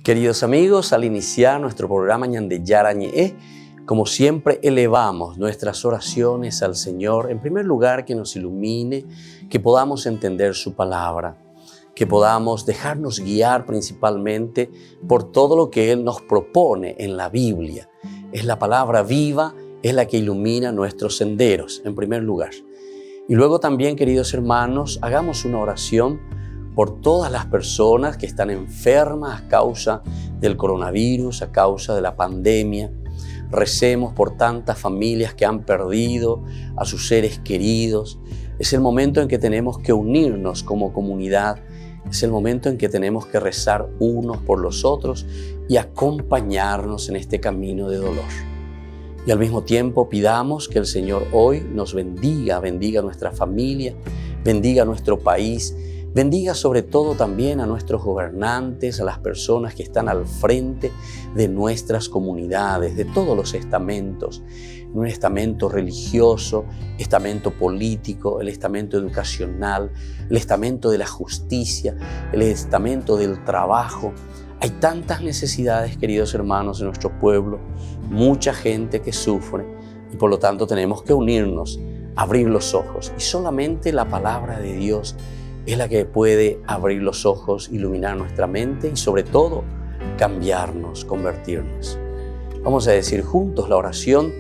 Queridos amigos, al iniciar nuestro programa Ñande Yarañe, como siempre elevamos nuestras oraciones al Señor, en primer lugar que nos ilumine, que podamos entender su palabra, que podamos dejarnos guiar principalmente por todo lo que Él nos propone en la Biblia. Es la palabra viva, es la que ilumina nuestros senderos, en primer lugar. Y luego también, queridos hermanos, hagamos una oración por todas las personas que están enfermas a causa del coronavirus, a causa de la pandemia. Recemos por tantas familias que han perdido a sus seres queridos. Es el momento en que tenemos que unirnos como comunidad. Es el momento en que tenemos que rezar unos por los otros y acompañarnos en este camino de dolor. Y al mismo tiempo pidamos que el Señor hoy nos bendiga a nuestra familia, bendiga a nuestro país, bendiga sobre todo también a nuestros gobernantes, a las personas que están al frente de nuestras comunidades, de todos los estamentos, un estamento religioso, estamento político, el estamento educacional, el estamento de la justicia, el estamento del trabajo. Hay tantas necesidades, queridos hermanos, en nuestro pueblo, mucha gente que sufre y por lo tanto tenemos que unirnos, abrir los ojos y solamente la palabra de Dios es la que puede abrir los ojos, iluminar nuestra mente y sobre todo cambiarnos, convertirnos. Vamos a decir juntos la oración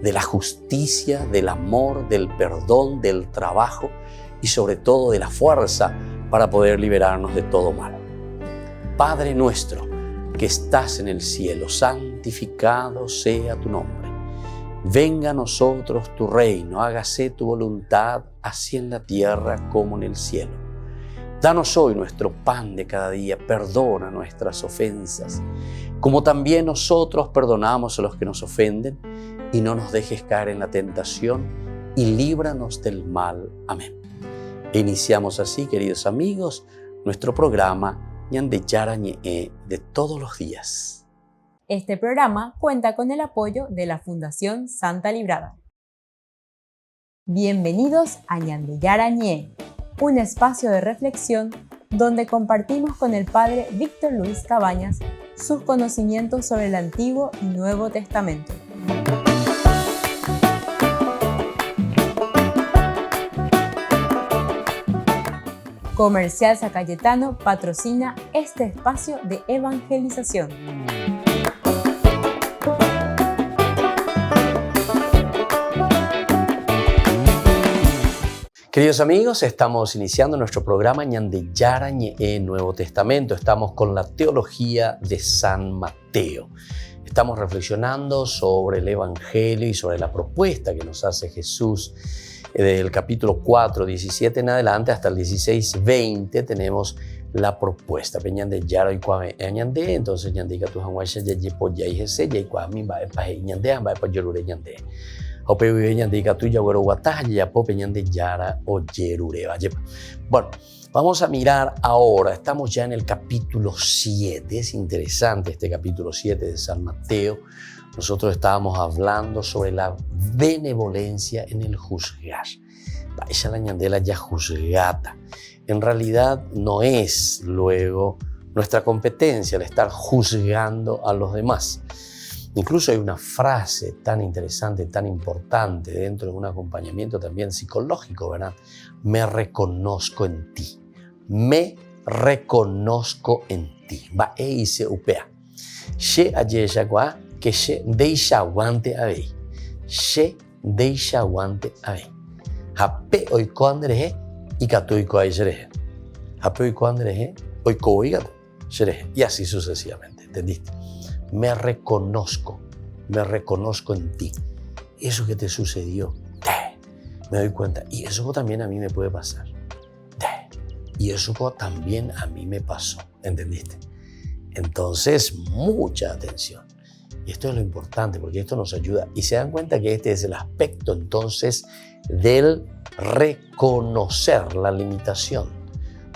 de la justicia, del amor, del perdón, del trabajo y sobre todo de la fuerza para poder liberarnos de todo mal. Padre nuestro que estás en el cielo, santificado sea tu nombre. Venga a nosotros tu reino, hágase tu voluntad, así en la tierra como en el cielo. Danos hoy nuestro pan de cada día, perdona nuestras ofensas, como también nosotros perdonamos a los que nos ofenden, y no nos dejes caer en la tentación, y líbranos del mal. Amén. E iniciamos así, queridos amigos, nuestro programa Ñande Yarañe de todos los días. Este programa cuenta con el apoyo de la Fundación Santa Librada. Bienvenidos a Ñande Yarañe, un espacio de reflexión donde compartimos con el Padre Víctor Luis Cabañas sus conocimientos sobre el Antiguo y Nuevo Testamento. Comercial San Cayetano patrocina este espacio de evangelización. Queridos amigos, estamos iniciando nuestro programa Ñande Yarañe Nuevo Testamento. Estamos con la teología de San Mateo. Estamos reflexionando sobre el Evangelio y sobre la propuesta que nos hace Jesús. Del capítulo 4, 17 en adelante hasta el 16, 20 tenemos la propuesta. Ñande Yara y Kwame Ñande, entonces Ñande que tu hanguaisha ya po ya ese ya Kwame va pa Ñande va pa Yerure Ñande. Ope Ñande que tu ya güero guata ya po Ñande Yara o Yerure va. Bueno, vamos a mirar ahora, estamos ya en el capítulo 7, es interesante este capítulo 7 de San Mateo. Nosotros estábamos hablando sobre la benevolencia en el juzgar. Esa la ñandela ya juzgata. En realidad no es luego nuestra competencia el estar juzgando a los demás. Incluso hay una frase tan interesante, tan importante dentro de un acompañamiento también psicológico, ¿verdad? Me reconozco en ti. Me reconozco en ti. Va e dice upea. She ayeya gua que she deixa aguante a ver. She deixa aguante a ver. Hape oiko andreje y katu oiko ayereje. Hape oiko andreje, oiko oigate, shereje. Y así sucesivamente, ¿entendiste? Me reconozco en ti. Eso que te sucedió, me doy cuenta. Y eso también a mí me puede pasar. Y eso también a mí me pasó, ¿entendiste? Entonces, mucha atención. Y esto es lo importante porque esto nos ayuda. Y se dan cuenta que este es el aspecto entonces del reconocer la limitación.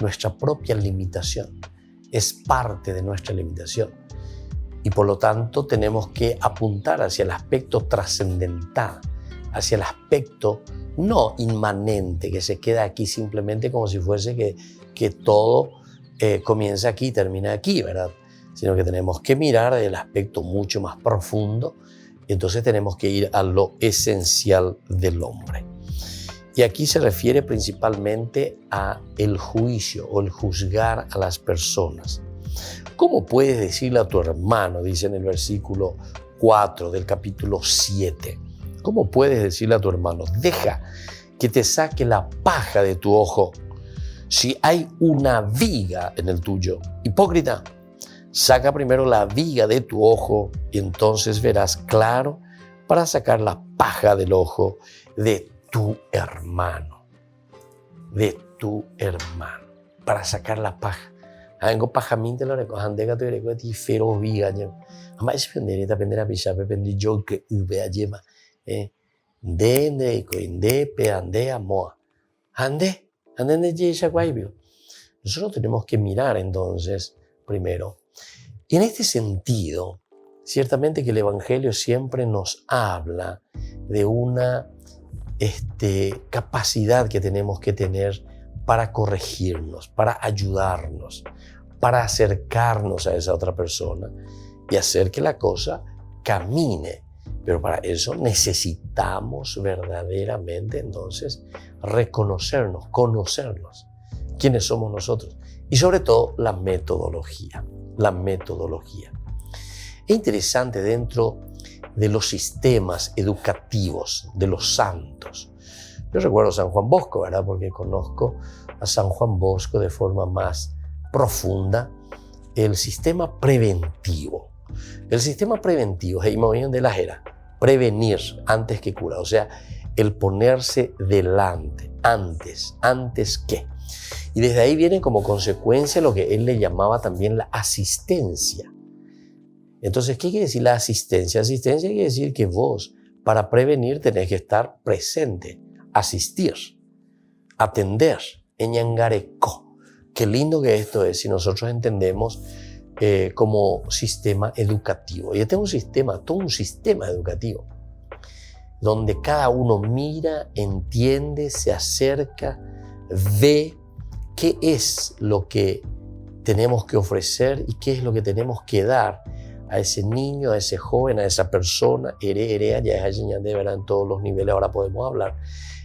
Nuestra propia limitación es parte de nuestra limitación. Y por lo tanto tenemos que apuntar hacia el aspecto trascendental, hacia el aspecto no inmanente, que se queda aquí simplemente como si fuese que todo comienza aquí y termina aquí, ¿verdad? sino que tenemos que mirar el aspecto mucho más profundo. Y entonces tenemos que ir a lo esencial del hombre. Y aquí se refiere principalmente a el juicio o el juzgar a las personas. ¿Cómo puedes decirle a tu hermano, dice en el versículo 4 del capítulo 7, cómo puedes decirle a tu hermano, deja que te saque la paja de tu ojo si hay una viga en el tuyo? Hipócrita, saca primero la viga de tu ojo y entonces verás claro para sacar la paja del ojo de tu hermano. De tu hermano. Para sacar la paja. Hango pajaminte lo recojan de gato y recoge ti fero viga. Ama es penderita pendera pichape pendi yo que ube yema. De coinde pe ande amoa. Ande de yesha guaybio. Nosotros tenemos que mirar entonces primero. Y en este sentido, ciertamente que el Evangelio siempre nos habla de una capacidad que tenemos que tener para corregirnos, para ayudarnos, para acercarnos a esa otra persona y hacer que la cosa camine. Pero para eso necesitamos verdaderamente entonces reconocernos, conocernos, quiénes somos nosotros y sobre todo la metodología. La metodología. Es interesante dentro de los sistemas educativos de los santos. Yo recuerdo a San Juan Bosco, ¿verdad? Porque conozco a San Juan Bosco de forma más profunda. El sistema preventivo. El sistema preventivo es el de la era, prevenir antes que curar. O sea, el ponerse delante, antes que. Y desde ahí viene como consecuencia lo que él le llamaba también la asistencia. Entonces, ¿qué quiere decir la asistencia? Asistencia quiere decir que vos, para prevenir, tenés que estar presente, asistir, atender, ñangareco. Qué lindo que esto es si nosotros entendemos como sistema educativo. Y este es un sistema, todo un sistema educativo, donde cada uno mira, entiende, se acerca, ve qué es lo que tenemos que ofrecer y qué es lo que tenemos que dar a ese niño, a ese joven, a esa persona, ya es de verdad en todos los niveles, ahora podemos hablar,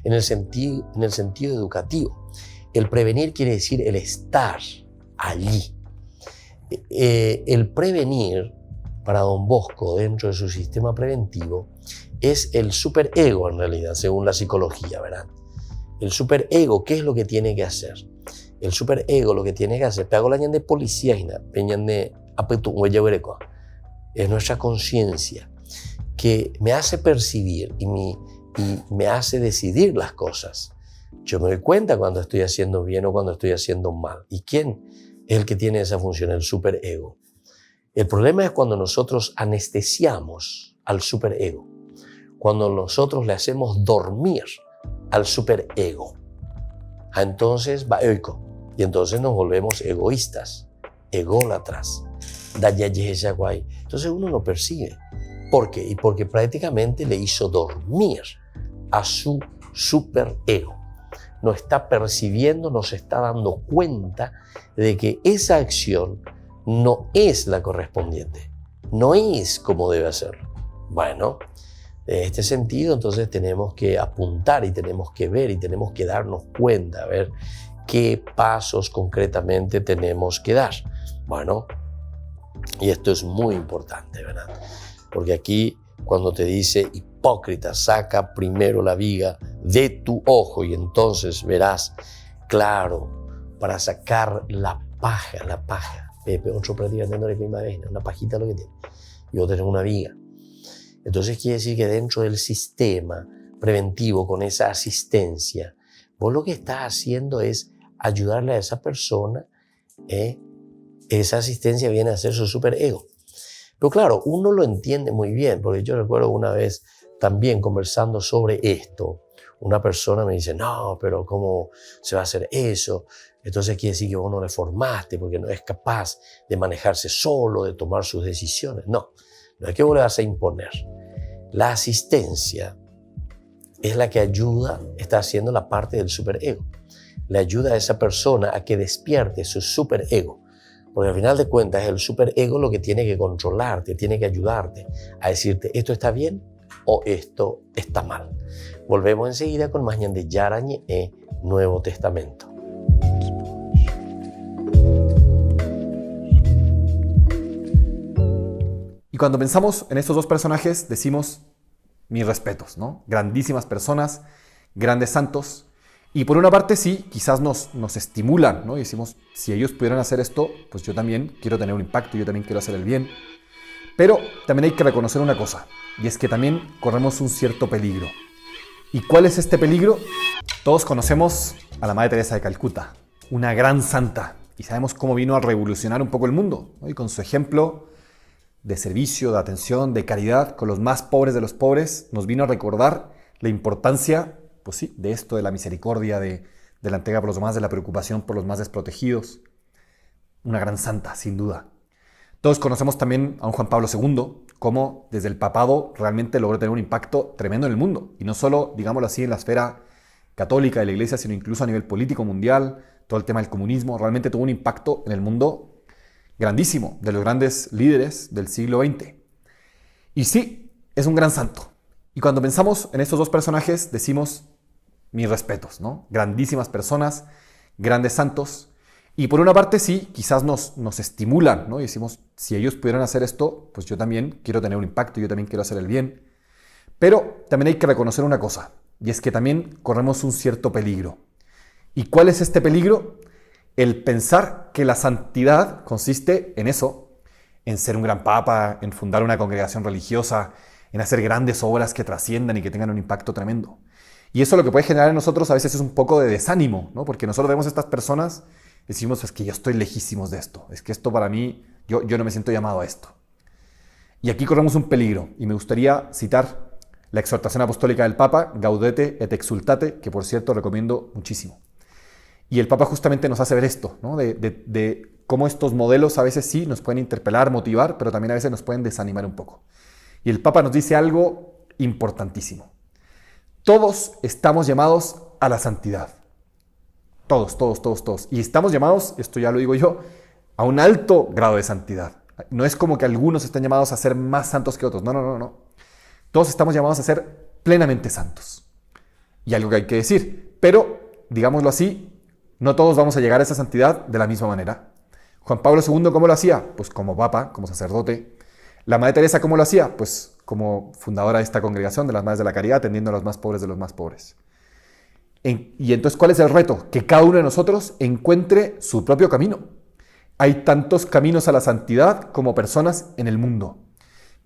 en el sentido educativo. El prevenir quiere decir el estar allí. El prevenir, para Don Bosco, dentro de su sistema preventivo, es el superego en realidad, según la psicología, ¿verdad? El superego, ¿qué es lo que tiene que hacer? El superego lo que tiene que hacer, pego la de policía, es nuestra conciencia que me hace percibir y me hace decidir las cosas. Yo me doy cuenta cuando estoy haciendo bien o cuando estoy haciendo mal. ¿Y quién es el que tiene esa función? El superego. El problema es cuando nosotros anestesiamos al superego, cuando nosotros le hacemos dormir al superego. Entonces va egoico. Y entonces nos volvemos egoístas, ególatras. Entonces uno no persigue. ¿Por qué? Y porque prácticamente le hizo dormir a su superego. No está percibiendo, no se está dando cuenta de que esa acción no es la correspondiente, no es como debe ser. Bueno, en este sentido entonces tenemos que apuntar y tenemos que ver y tenemos que darnos cuenta, a ver qué pasos concretamente tenemos que dar. Bueno, y esto es muy importante, ¿verdad? Porque aquí cuando te dice hipócrita, saca primero la viga de tu ojo y entonces verás claro para sacar la paja. Pepe, otro prácticamente no le clima una pajita lo que tiene. Yo tengo una viga. Entonces quiere decir que dentro del sistema preventivo con esa asistencia, vos lo que estás haciendo es ayudarle a esa persona. Esa asistencia viene a ser su superego. Pero claro, uno lo entiende muy bien, porque yo recuerdo una vez también conversando sobre esto, una persona me dice, no, pero ¿cómo se va a hacer eso? Entonces quiere decir que vos no le formaste porque no es capaz de manejarse solo, de tomar sus decisiones. No es que vos le vas a imponer. La asistencia es la que ayuda, está haciendo la parte del superego. Le ayuda a esa persona a que despierte su superego. Porque al final de cuentas es el superego lo que tiene que controlarte, tiene que ayudarte a decirte esto está bien o esto está mal. Volvemos enseguida con más ñande Yarañe Nuevo Testamento. Y cuando pensamos en estos dos personajes, decimos mis respetos, ¿no? Grandísimas personas, grandes santos. Y por una parte sí, quizás nos estimulan, ¿no? Y decimos, si ellos pudieran hacer esto, pues yo también quiero tener un impacto, yo también quiero hacer el bien. Pero también hay que reconocer una cosa, y es que también corremos un cierto peligro. ¿Y cuál es este peligro? Todos conocemos a la Madre Teresa de Calcuta, una gran santa, y sabemos cómo vino a revolucionar un poco el mundo, ¿no? Y con su ejemplo de servicio, de atención, de caridad con los más pobres de los pobres, nos vino a recordar la importancia, pues sí, de esto, de la misericordia, de la entrega por los demás, de la preocupación por los más desprotegidos. Una gran santa, sin duda. Todos conocemos también a un Juan Pablo II, cómo desde el papado realmente logró tener un impacto tremendo en el mundo. Y no solo, digámoslo así, en la esfera católica de la Iglesia, sino incluso a nivel político mundial, todo el tema del comunismo, realmente tuvo un impacto en el mundo grandísimo, de los grandes líderes del siglo XX. Y sí, es un gran santo. Y cuando pensamos en estos dos personajes, decimos mis respetos, ¿no? Grandísimas personas, grandes santos. Y por una parte sí, quizás nos estimulan, ¿no? Y decimos, si ellos pudieran hacer esto, pues yo también quiero tener un impacto, yo también quiero hacer el bien. Pero también hay que reconocer una cosa, y es que también corremos un cierto peligro. ¿Y cuál es este peligro? El pensar que la santidad consiste en eso, en ser un gran papa, en fundar una congregación religiosa, en hacer grandes obras que trasciendan y que tengan un impacto tremendo. Y eso lo que puede generar en nosotros a veces es un poco de desánimo, ¿no? Porque nosotros vemos a estas personas y decimos, es que yo estoy lejísimos de esto, es que esto para mí, yo no me siento llamado a esto. Y aquí corremos un peligro, y me gustaría citar la exhortación apostólica del Papa, Gaudete et Exsultate, que por cierto recomiendo muchísimo. Y el Papa justamente nos hace ver esto, ¿no? De cómo estos modelos a veces sí nos pueden interpelar, motivar, pero también a veces nos pueden desanimar un poco. Y el Papa nos dice algo importantísimo. Todos estamos llamados a la santidad. Todos, todos, todos, todos. Y estamos llamados, esto ya lo digo yo, a un alto grado de santidad. No es como que algunos estén llamados a ser más santos que otros. No, no, no, no. Todos estamos llamados a ser plenamente santos. Y algo que hay que decir. Pero, digámoslo así, no todos vamos a llegar a esa santidad de la misma manera. Juan Pablo II, ¿cómo lo hacía? Pues como papa, como sacerdote. La Madre Teresa, ¿cómo lo hacía? Pues como fundadora de esta congregación de las Madres de la Caridad, atendiendo a los más pobres de los más pobres. Y entonces, ¿cuál es el reto? Que cada uno de nosotros encuentre su propio camino. Hay tantos caminos a la santidad como personas en el mundo.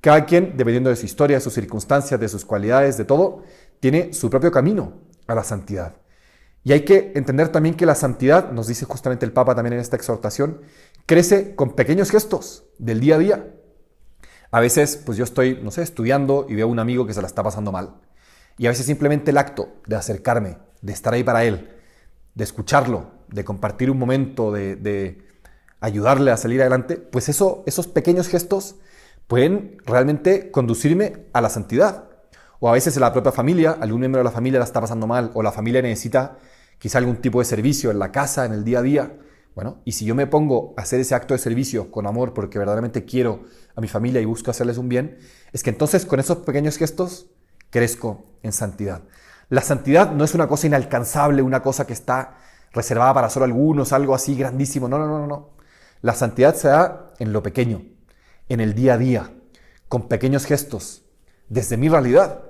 Cada quien, dependiendo de su historia, de sus circunstancias, de sus cualidades, de todo, tiene su propio camino a la santidad. Y hay que entender también que la santidad, nos dice justamente el Papa también en esta exhortación, crece con pequeños gestos del día a día. A veces, pues yo estoy, no sé, estudiando y veo a un amigo que se la está pasando mal. Y a veces simplemente el acto de acercarme, de estar ahí para él, de escucharlo, de compartir un momento, de ayudarle a salir adelante, pues esos pequeños gestos pueden realmente conducirme a la santidad. O a veces en la propia familia, algún miembro de la familia la está pasando mal, o la familia necesita quizá algún tipo de servicio en la casa, en el día a día. Bueno, y si yo me pongo a hacer ese acto de servicio con amor porque verdaderamente quiero a mi familia y busco hacerles un bien, es que entonces con esos pequeños gestos crezco en santidad. La santidad no es una cosa inalcanzable, una cosa que está reservada para solo algunos, algo así grandísimo. No, no, no, no. La santidad se da en lo pequeño, en el día a día, con pequeños gestos, desde mi realidad.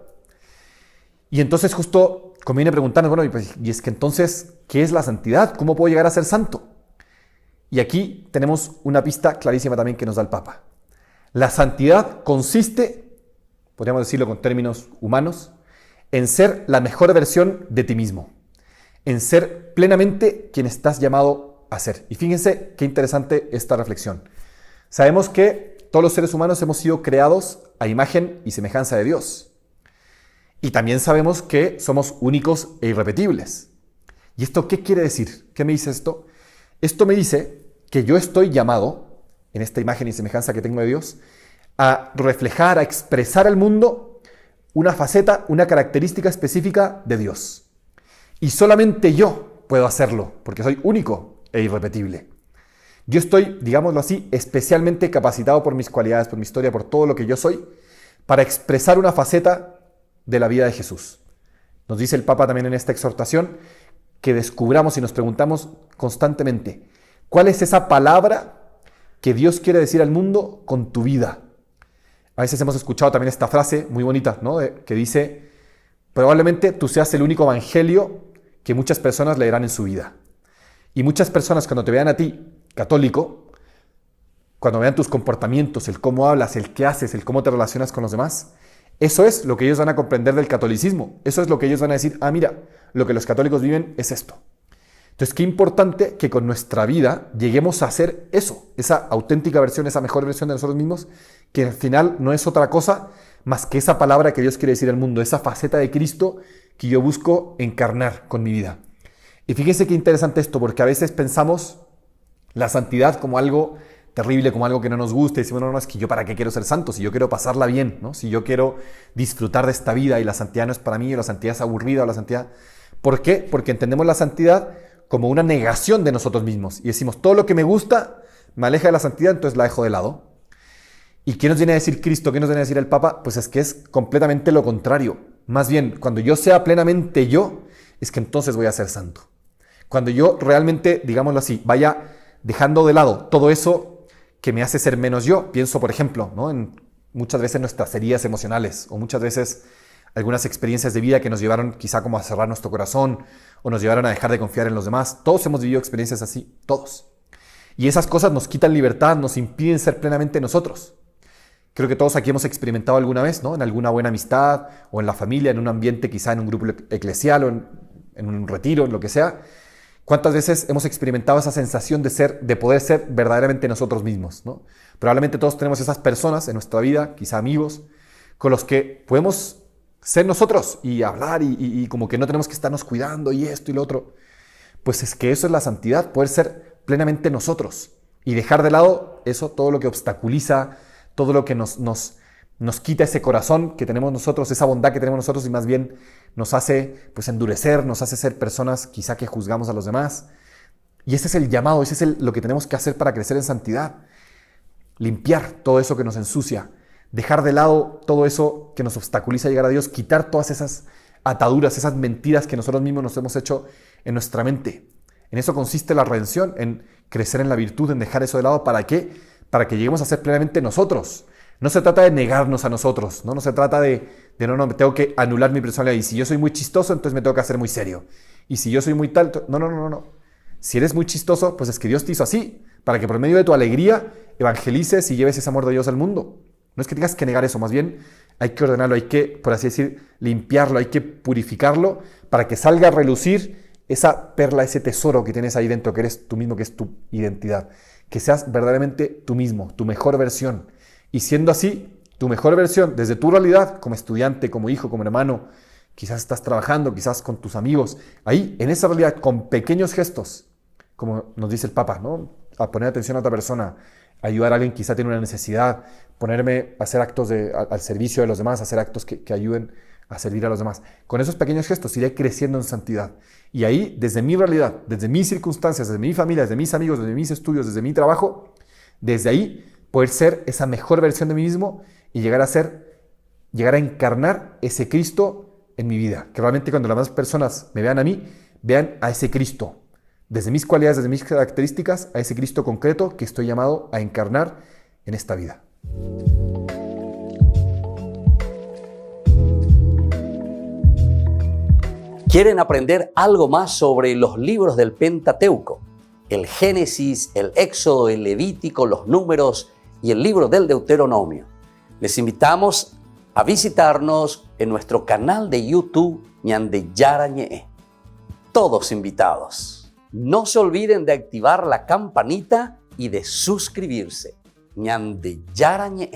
Y entonces justo conviene preguntarnos, bueno, y es que entonces, ¿qué es la santidad? ¿Cómo puedo llegar a ser santo? Y aquí tenemos una pista clarísima también que nos da el Papa. La santidad consiste, podríamos decirlo con términos humanos, en ser la mejor versión de ti mismo, en ser plenamente quien estás llamado a ser. Y fíjense qué interesante esta reflexión. Sabemos que todos los seres humanos hemos sido creados a imagen y semejanza de Dios. Y también sabemos que somos únicos e irrepetibles. ¿Y esto qué quiere decir? ¿Qué me dice esto? Esto me dice que yo estoy llamado, en esta imagen y semejanza que tengo de Dios, a reflejar, a expresar al mundo una faceta, una característica específica de Dios. Y solamente yo puedo hacerlo, porque soy único e irrepetible. Yo estoy, digámoslo así, especialmente capacitado por mis cualidades, por mi historia, por todo lo que yo soy, para expresar una faceta de la vida de Jesús. Nos dice el Papa también en esta exhortación que descubramos y nos preguntamos constantemente, ¿cuál es esa palabra que Dios quiere decir al mundo con tu vida? A veces hemos escuchado también esta frase muy bonita, ¿no? Que dice, probablemente tú seas el único evangelio que muchas personas leerán en su vida. Y muchas personas cuando te vean a ti, católico, cuando vean tus comportamientos, el cómo hablas, el qué haces, el cómo te relacionas con los demás, eso es lo que ellos van a comprender del catolicismo. Eso es lo que ellos van a decir, ah, mira, lo que los católicos viven es esto. Entonces, qué importante que con nuestra vida lleguemos a hacer eso, esa auténtica versión, esa mejor versión de nosotros mismos, que al final no es otra cosa más que esa palabra que Dios quiere decir al mundo, esa faceta de Cristo que yo busco encarnar con mi vida. Y fíjense qué interesante esto, porque a veces pensamos la santidad como algo terrible, como algo que no nos gusta, y decimos, no, es que yo para qué quiero ser santo, si yo quiero pasarla bien, ¿no? Si yo quiero disfrutar de esta vida y la santidad no es para mí, o la santidad es aburrida, o la santidad... ¿Por qué? Porque entendemos la santidad como una negación de nosotros mismos, y decimos, todo lo que me gusta me aleja de la santidad, entonces la dejo de lado. ¿Y qué nos viene a decir Cristo? ¿Qué nos viene a decir el Papa? Pues es que es completamente lo contrario. Más bien, cuando yo sea plenamente yo, es que entonces voy a ser santo. Cuando yo realmente, digámoslo así, vaya dejando de lado todo eso que me hace ser menos yo. Pienso, por ejemplo, ¿no? En muchas veces nuestras heridas emocionales o muchas veces algunas experiencias de vida que nos llevaron quizá como a cerrar nuestro corazón o nos llevaron a dejar de confiar en los demás. Todos hemos vivido experiencias así, todos. Y esas cosas nos quitan libertad, nos impiden ser plenamente nosotros. Creo que todos aquí hemos experimentado alguna vez, ¿no? En alguna buena amistad o en la familia, en un ambiente quizá en un grupo eclesial o en un retiro, en lo que sea. ¿Cuántas veces hemos experimentado esa sensación de poder ser verdaderamente nosotros mismos, ¿no? Probablemente todos tenemos esas personas en nuestra vida, quizá amigos, con los que podemos ser nosotros y hablar y como que no tenemos que estarnos cuidando y esto y lo otro. Pues es que eso es la santidad, poder ser plenamente nosotros y dejar de lado eso, todo lo que obstaculiza, todo lo que nos quita ese corazón que tenemos nosotros, esa bondad que tenemos nosotros y más bien nos hace pues endurecer, nos hace ser personas quizá que juzgamos a los demás. Y ese es el llamado, ese es lo que tenemos que hacer para crecer en santidad. Limpiar todo eso que nos ensucia, dejar de lado todo eso que nos obstaculiza llegar a Dios, quitar todas esas ataduras, esas mentiras que nosotros mismos nos hemos hecho en nuestra mente. En eso consiste la redención, en crecer en la virtud, en dejar eso de lado. ¿Para qué? Para que lleguemos a ser plenamente nosotros. No se trata de negarnos a nosotros, no se trata de no, me tengo que anular mi personalidad. Y si yo soy muy chistoso, entonces me tengo que hacer muy serio. Y si yo soy muy tal, no. Si eres muy chistoso, pues es que Dios te hizo así, para que por medio de tu alegría evangelices y lleves ese amor de Dios al mundo. No es que tengas que negar eso, más bien hay que ordenarlo, hay que, por así decir, limpiarlo, hay que purificarlo para que salga a relucir esa perla, ese tesoro que tienes ahí dentro, que eres tú mismo, que es tu identidad. Que seas verdaderamente tú mismo, tu mejor versión. Y siendo así, tu mejor versión, desde tu realidad, como estudiante, como hijo, como hermano, quizás estás trabajando, quizás con tus amigos, ahí, en esa realidad, con pequeños gestos, como nos dice el Papa, ¿no? A poner atención a otra persona, ayudar a alguien que quizá tiene una necesidad, ponerme a hacer actos al servicio de los demás, hacer actos que ayuden a servir a los demás. Con esos pequeños gestos iré creciendo en santidad. Y ahí, desde mi realidad, desde mis circunstancias, desde mi familia, desde mis amigos, desde mis estudios, desde mi trabajo, desde ahí poder ser esa mejor versión de mí mismo y llegar a encarnar ese Cristo en mi vida. Que realmente cuando las demás personas me vean a mí, vean a ese Cristo. Desde mis cualidades, desde mis características, a ese Cristo concreto que estoy llamado a encarnar en esta vida. ¿Quieren aprender algo más sobre los libros del Pentateuco? El Génesis, el Éxodo, el Levítico, los Números y el libro del Deuteronomio. Les invitamos a visitarnos en nuestro canal de YouTube Ñande Yarañe. Todos invitados. No se olviden de activar la campanita y de suscribirse. Ñande Yarañe.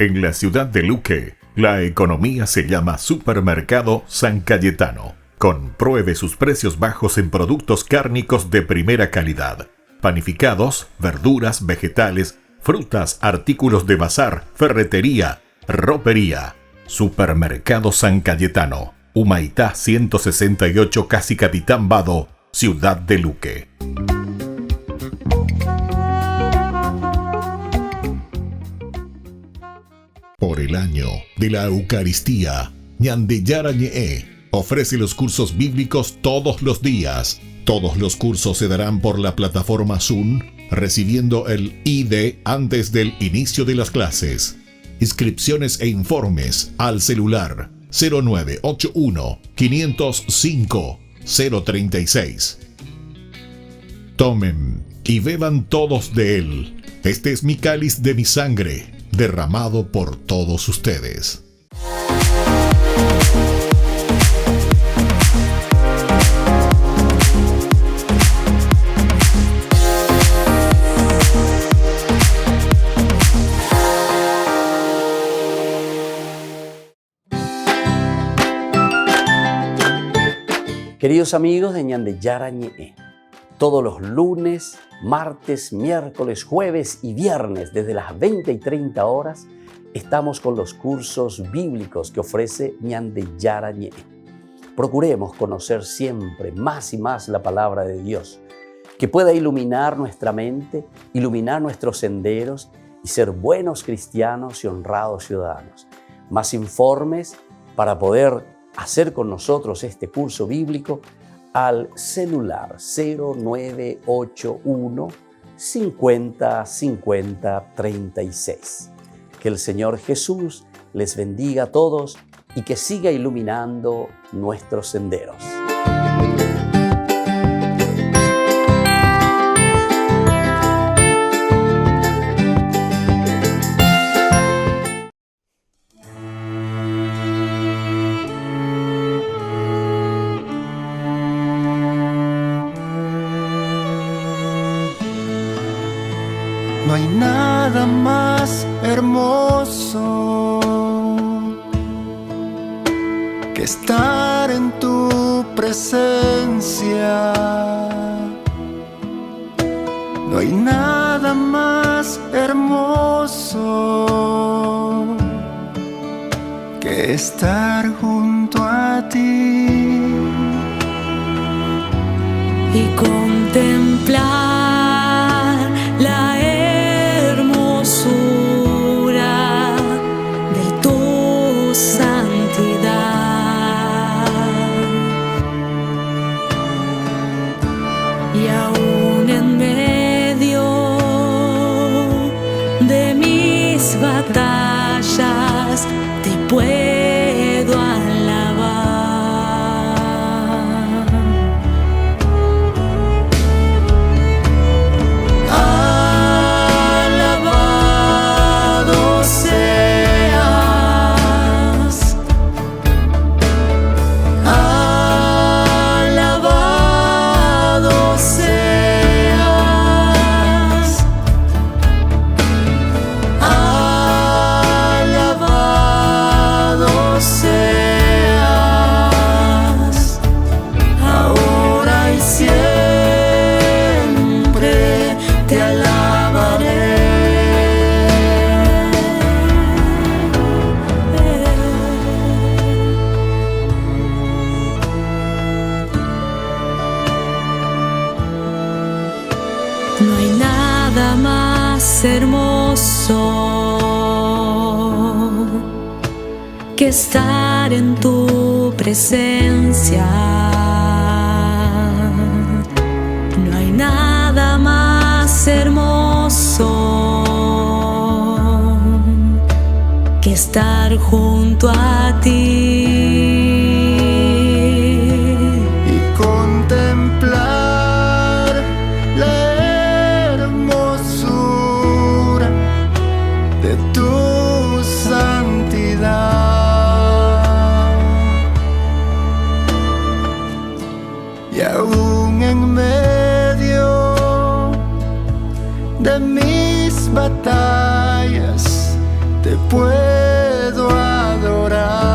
En la ciudad de Luque, la economía se llama Supermercado San Cayetano. Compruebe sus precios bajos en productos cárnicos de primera calidad. Panificados, verduras, vegetales, frutas, artículos de bazar, ferretería, ropería. Supermercado San Cayetano, Humaitá 168, Casi Capitán Vado, ciudad de Luque. Por el año de la Eucaristía, Ñande Yarañe ofrece los cursos bíblicos todos los días. Todos los cursos se darán por la plataforma Zoom, recibiendo el ID antes del inicio de las clases. Inscripciones e informes al celular 0981 505 036. Tomen y beban todos de él. Este es mi cáliz de mi sangre, derramado por todos ustedes. Queridos amigos de Ñande Yarañe, todos los lunes, martes, miércoles, jueves y viernes desde las 20 y 30 horas estamos con los cursos bíblicos que ofrece Ñande Yarañe. Procuremos conocer siempre más y más la palabra de Dios, que pueda iluminar nuestra mente, iluminar nuestros senderos y ser buenos cristianos y honrados ciudadanos. Más informes para poder hacer con nosotros este curso bíblico al celular 0981 50 50 36. Que el Señor Jesús les bendiga a todos y que siga iluminando nuestros senderos. No hay nada más hermoso que estar en tu presencia. No hay nada más hermoso que estar junto a ti y contemplar la hermosura de tu santidad. Y aún en medio de mis batallas te puedo alabar. No hay nada más hermoso que estar en tu presencia. No hay nada más hermoso que estar junto a ti. Y aún en medio de mis batallas te puedo adorar.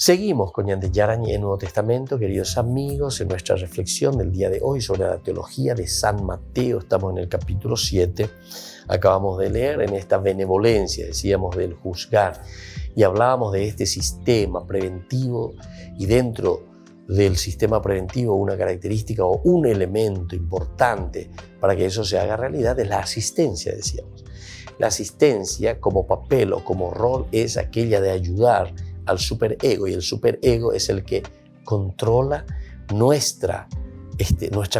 Seguimos con Ñan de Yarañé, Nuevo Testamento, queridos amigos, en nuestra reflexión del día de hoy sobre la teología de San Mateo. Estamos en el capítulo 7. Acabamos de leer en esta benevolencia, decíamos, del juzgar, y hablábamos de este sistema preventivo, y dentro del sistema preventivo una característica o un elemento importante para que eso se haga realidad es la asistencia, decíamos. La asistencia como papel o como rol es aquella de ayudar al superego, y el superego es el que controla nuestra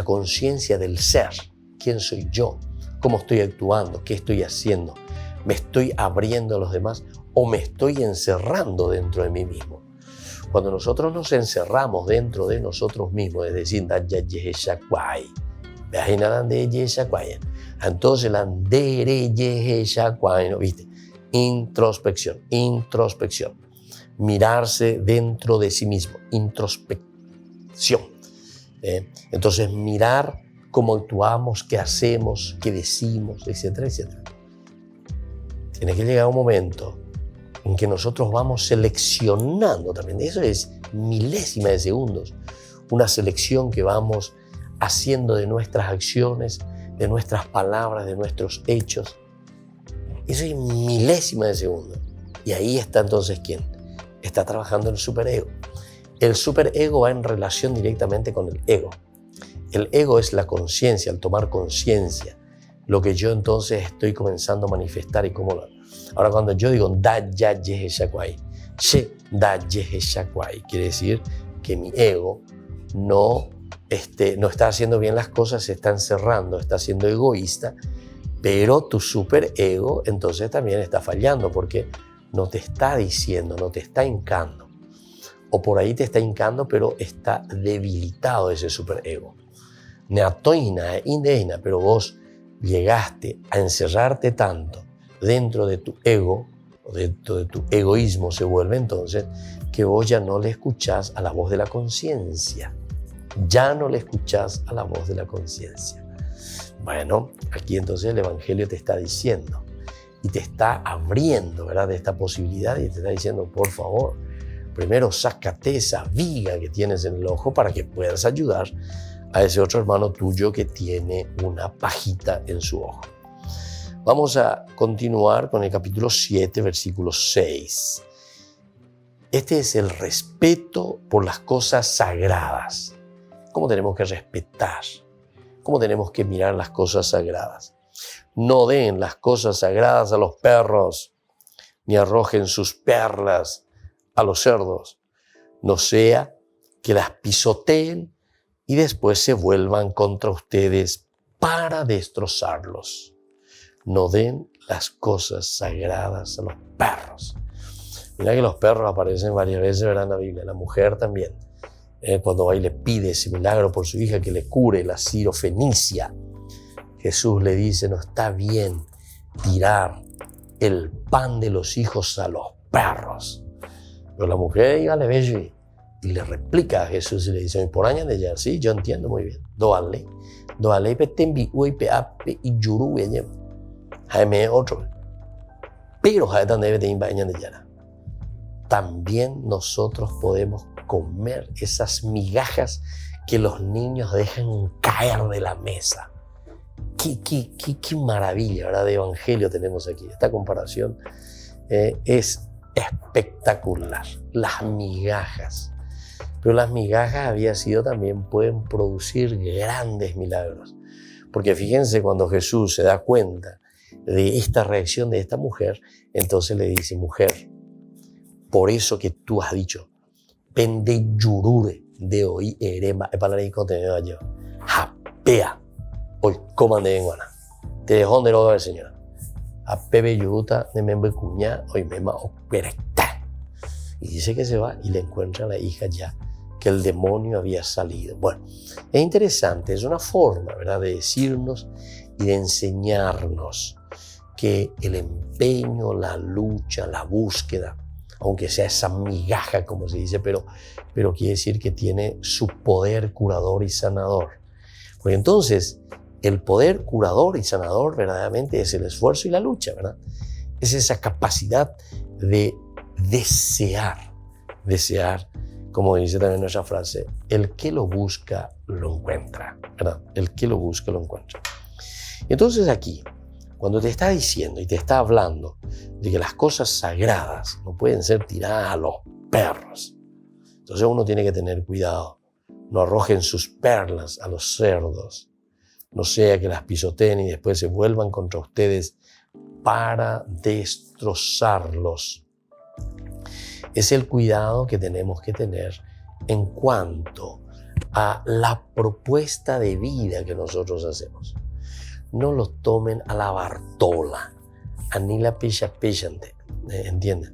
conciencia del ser. ¿Quién soy yo? ¿Cómo estoy actuando? ¿Qué estoy haciendo? ¿Me estoy abriendo a los demás o me estoy encerrando dentro de mí mismo? Cuando nosotros nos encerramos dentro de nosotros mismos, es decir, entonces la ¿viste? Introspección. Mirarse dentro de sí mismo, introspección. Entonces mirar cómo actuamos, qué hacemos, qué decimos, etcétera, etcétera. Tiene que llegar un momento en que nosotros vamos seleccionando también. Eso es milésima de segundos. Una selección que vamos haciendo de nuestras acciones, de nuestras palabras, de nuestros hechos. Eso es milésima de segundos. Y ahí está entonces ¿quién? Está trabajando el superego. El superego va en relación directamente con el ego. El ego es la conciencia, el tomar conciencia, lo que yo entonces estoy comenzando a manifestar y cómo lo... Ahora cuando yo digo quiere decir que mi ego no está haciendo bien las cosas, se está encerrando, está siendo egoísta, pero tu superego entonces también está fallando porque no te está diciendo, no te está hincando. O por ahí te está hincando, pero está debilitado ese superego. Neatoina e indeina, pero vos llegaste a encerrarte tanto dentro de tu ego, o dentro de tu egoísmo se vuelve entonces, que vos ya no le escuchás a la voz de la conciencia. Ya no le escuchás a la voz de la conciencia. Bueno, aquí entonces el Evangelio te está diciendo, y te está abriendo, ¿verdad?, de esta posibilidad, y te está diciendo, por favor, primero sácate esa viga que tienes en el ojo para que puedas ayudar a ese otro hermano tuyo que tiene una pajita en su ojo. Vamos a continuar con el capítulo 7, versículo 6. Este es el respeto por las cosas sagradas. ¿Cómo tenemos que respetar? ¿Cómo tenemos que mirar las cosas sagradas? No den las cosas sagradas a los perros, ni arrojen sus perlas a los cerdos. No sea que las pisoteen y después se vuelvan contra ustedes para destrozarlos. No den las cosas sagradas a los perros. Mira que los perros aparecen varias veces, ¿verdad? En la Biblia. La mujer también. Cuando va y le pide ese milagro por su hija que le cure la sirofenicia, Jesús le dice, no está bien tirar el pan de los hijos a los perros. Pero la mujer iba le ve y le replica a Jesús y le dice, por años de ayer, sí, yo entiendo muy bien. Doale pe tembi uy pe ape y yuru yeñem. Jaime otro. Pero jaetan debe de imbañan de yara. También nosotros podemos comer esas migajas que los niños dejan caer de la mesa. Qué maravilla, ¿verdad? De evangelio tenemos aquí. Esta comparación es espectacular. Las migajas. Pero las migajas pueden producir grandes milagros. Porque fíjense, cuando Jesús se da cuenta de esta reacción de esta mujer, entonces le dice, mujer, por eso que tú has dicho, pende yurure de hoy erema, para el contenido de allá, japea, hoy coman de venguana, te dejó de lo señora, a pebe yuruta de membe cuña, hoy mema operecta. Y dice que se va y le encuentra a la hija ya, que el demonio había salido. Bueno, es interesante, es una forma, ¿verdad?, de decirnos y de enseñarnos que el empeño, la lucha, la búsqueda, aunque sea esa migaja, como se dice, pero quiere decir que tiene su poder curador y sanador. Porque entonces, el poder curador y sanador verdaderamente es el esfuerzo y la lucha, ¿verdad? Es esa capacidad de desear, como dice también nuestra frase, el que lo busca, lo encuentra, ¿verdad? El que lo busca, lo encuentra. Y entonces aquí, cuando te está diciendo y te está hablando de que las cosas sagradas no pueden ser tiradas a los perros, entonces uno tiene que tener cuidado. No arrojen sus perlas a los cerdos, no sea que las pisoteen y después se vuelvan contra ustedes para destrozarlos. Es el cuidado que tenemos que tener en cuanto a la propuesta de vida que nosotros hacemos. No lo tomen a la Bartola, a ni la pechante, ¿entienden?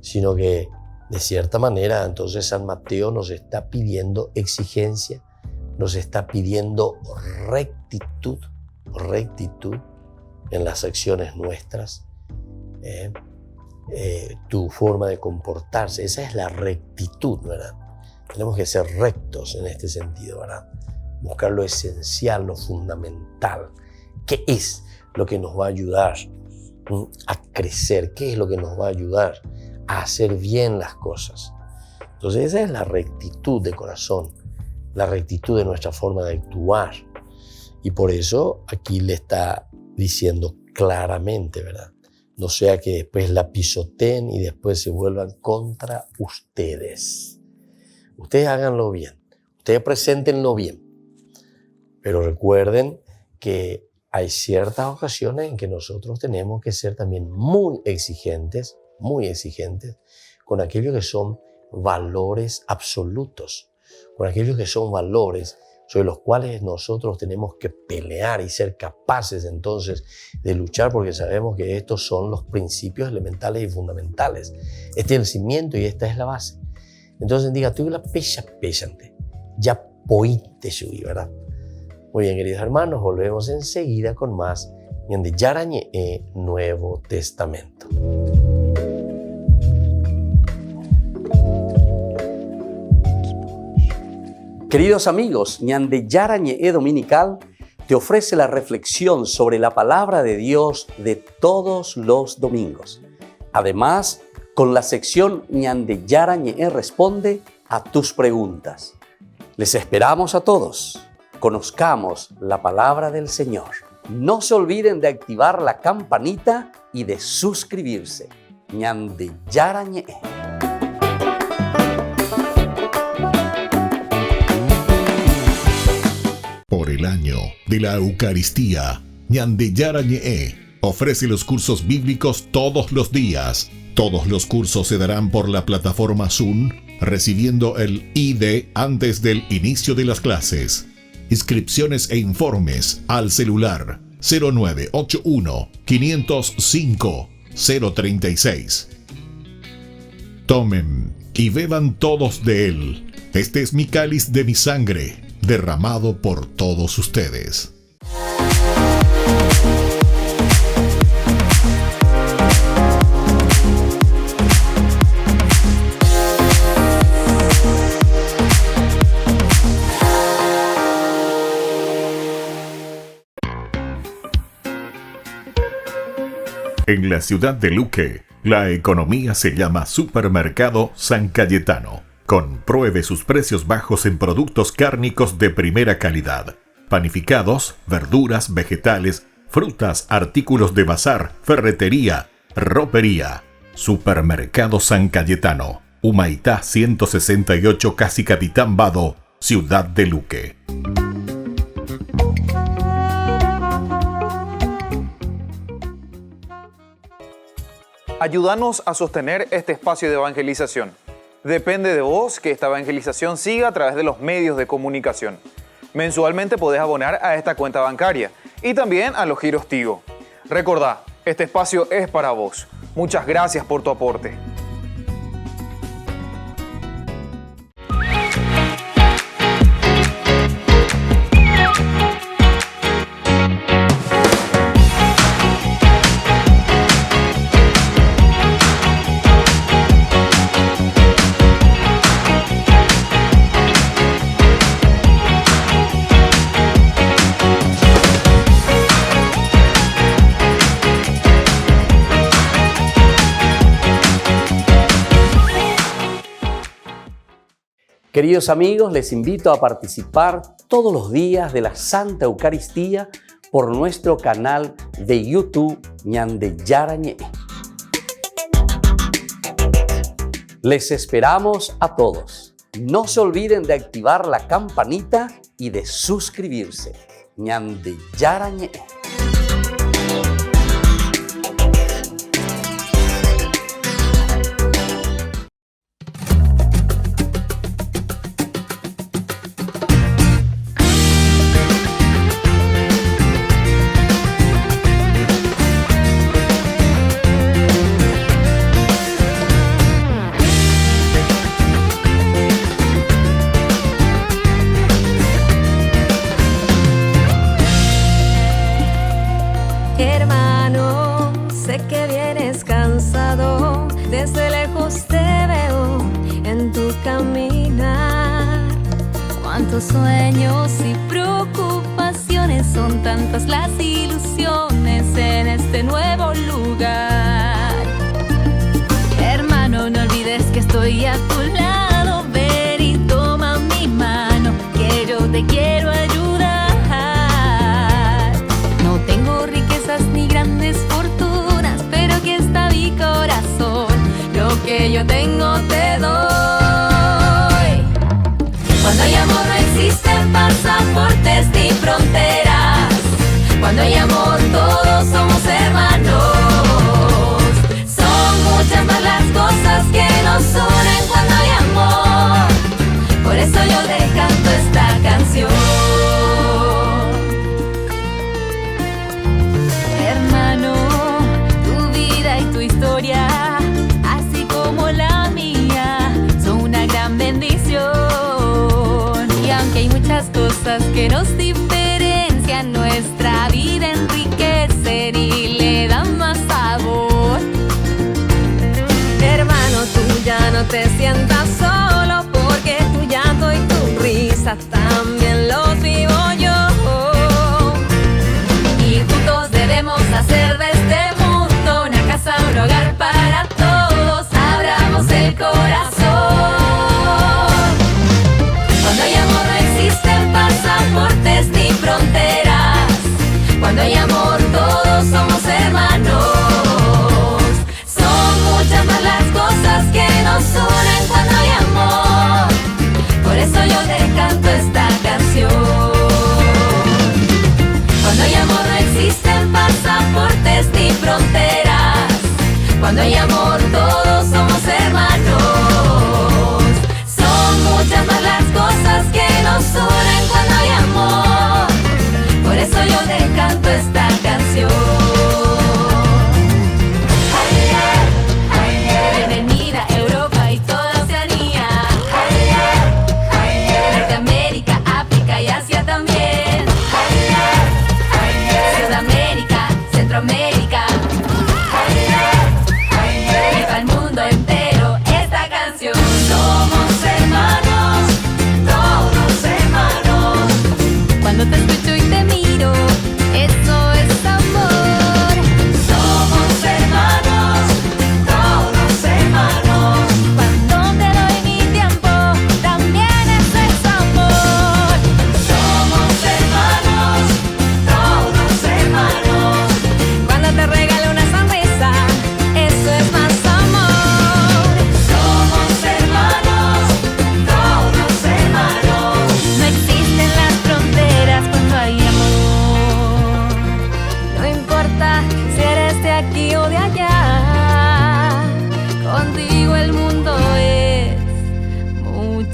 Sino que de cierta manera entonces San Mateo nos está pidiendo exigencia, nos está pidiendo rectitud en las acciones nuestras, tu forma de comportarse. Esa es la rectitud, ¿verdad? Tenemos que ser rectos en este sentido, ¿verdad? Buscar lo esencial, lo fundamental. ¿Qué es lo que nos va a ayudar a crecer? ¿Qué es lo que nos va a ayudar a hacer bien las cosas? Entonces esa es la rectitud de corazón, la rectitud de nuestra forma de actuar. Y por eso aquí le está diciendo claramente, ¿verdad? No sea que después la pisoteen y después se vuelvan contra ustedes. Ustedes háganlo bien, ustedes preséntenlo bien. Pero recuerden que hay ciertas ocasiones en que nosotros tenemos que ser también muy exigentes con aquellos que son valores absolutos, con aquellos que son valores sobre los cuales nosotros tenemos que pelear y ser capaces entonces de luchar, porque sabemos que estos son los principios elementales y fundamentales. Este es el cimiento y esta es la base. Entonces diga, tú la pechante, ya pointe subí, ¿verdad? Muy bien, queridos hermanos, volvemos enseguida con más de Yarañe Nuevo Testamento. Queridos amigos, Ñande Yarañe Dominical te ofrece la reflexión sobre la palabra de Dios de todos los domingos. Además, con la sección Ñande Yarañe responde a tus preguntas. Les esperamos a todos. Conozcamos la palabra del Señor. no se olviden de activar la campanita y de suscribirse. Ñande Yarañe. Por el año de la Eucaristía, Ñande Yarañe ofrece los cursos bíblicos todos los días. Todos los cursos se darán por la plataforma Zoom, recibiendo el ID antes del inicio de las clases. Inscripciones e informes al celular 0981 505 036. Tomen y beban todos de él. Este es mi cáliz de mi sangre, derramado por todos ustedes. En la ciudad de Luque, la economía se llama Supermercado San Cayetano. Compruebe sus precios bajos en productos cárnicos de primera calidad. Panificados, verduras, vegetales, frutas, artículos de bazar, ferretería, ropería. Supermercado San Cayetano. Humaitá 168, Casi Capitán Vado, ciudad de Luque. Ayúdanos a sostener este espacio de evangelización. Depende de vos que esta evangelización siga a través de los medios de comunicación. Mensualmente podés abonar a esta cuenta bancaria y también a los giros Tigo. Recordá, este espacio es para vos. Muchas gracias por tu aporte. Queridos amigos, les invito a participar todos los días de la Santa Eucaristía por nuestro canal de YouTube Ñande Yarañe. Les esperamos a todos. No se olviden de activar la campanita y de suscribirse. Ñande Yarañe. Hermano, sé que vienes cansado, desde lejos te veo en tu caminar. Cuántos sueños y preocupaciones, son tantas las ilusiones en este nuevo lugar. Hermano, no olvides que estoy a tu lado, ven y toma mi mano, que yo te quiero ayudar. Ni grandes fortunas, pero aquí está mi corazón, lo que yo tengo te doy. Cuando hay amor no existen pasaportes ni fronteras, cuando hay amor todos somos hermanos. Son muchas más las cosas que nos unen cuando hay amor, por eso yo te canto esta canción. Así como la mía, son una gran bendición. Y aunque hay muchas cosas que nos diferencian, nuestra vida enriquecen y le dan más sabor. Hermano, tú ya no te sientas solo, porque tu llanto y tu risa también los vivo yo. Y juntos debemos hacer de este mundo una casa, un hogar para todos, abramos el corazón. Cuando hay amor no existen pasaportes ni fronteras, cuando hay amor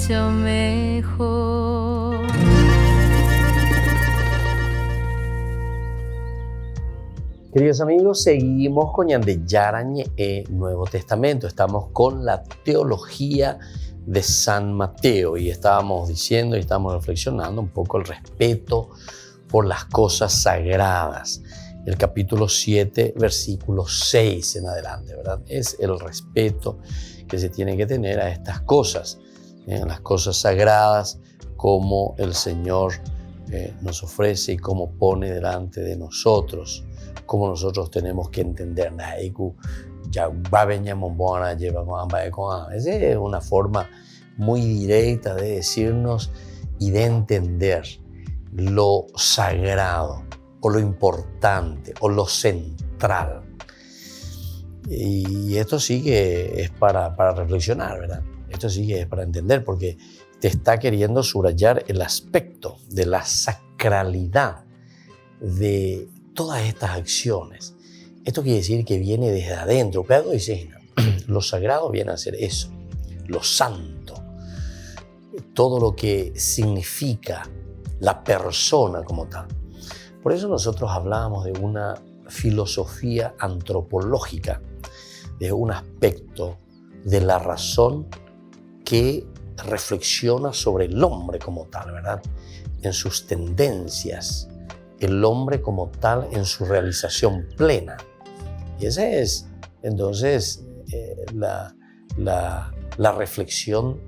mucho mejor. Queridos amigos, seguimos con Ñandeyarañe Nuevo Testamento. Estamos con la teología de San Mateo y estábamos diciendo y estamos reflexionando un poco el respeto por las cosas sagradas. El capítulo 7, versículo 6 en adelante, ¿verdad? Es el respeto que se tiene que tener a estas cosas, las cosas sagradas como el Señor nos ofrece y como pone delante de nosotros. Cómo nosotros tenemos que entender. Esa es una forma muy directa de decirnos y de entender lo sagrado o lo importante o lo central. Y esto sí que es para reflexionar, ¿verdad? Esto sí que es para entender, porque te está queriendo subrayar el aspecto de la sacralidad de todas estas acciones. Esto quiere decir que viene desde adentro. Pedro dice, lo sagrado viene a ser eso, lo santo, todo lo que significa la persona como tal. Por eso nosotros hablábamos de una filosofía antropológica, de un aspecto de la razón que reflexiona sobre el hombre como tal, ¿verdad? En sus tendencias, el hombre como tal en su realización plena. Y esa es entonces la reflexión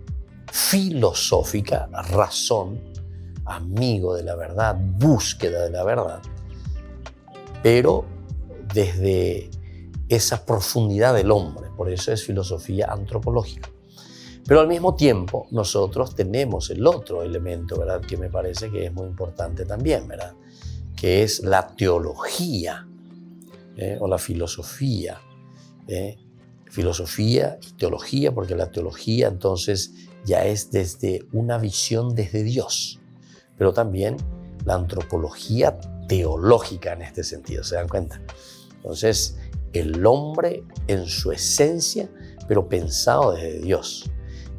filosófica, razón, amigo de la verdad, búsqueda de la verdad, pero desde esa profundidad del hombre. Por eso es filosofía antropológica. Pero al mismo tiempo nosotros tenemos el otro elemento, ¿verdad?, que me parece que es muy importante también, ¿verdad?, que es la teología o la filosofía. Filosofía y teología, porque la teología entonces ya es desde una visión desde Dios, pero también la antropología teológica en este sentido, ¿se dan cuenta? Entonces, el hombre en su esencia, pero pensado desde Dios,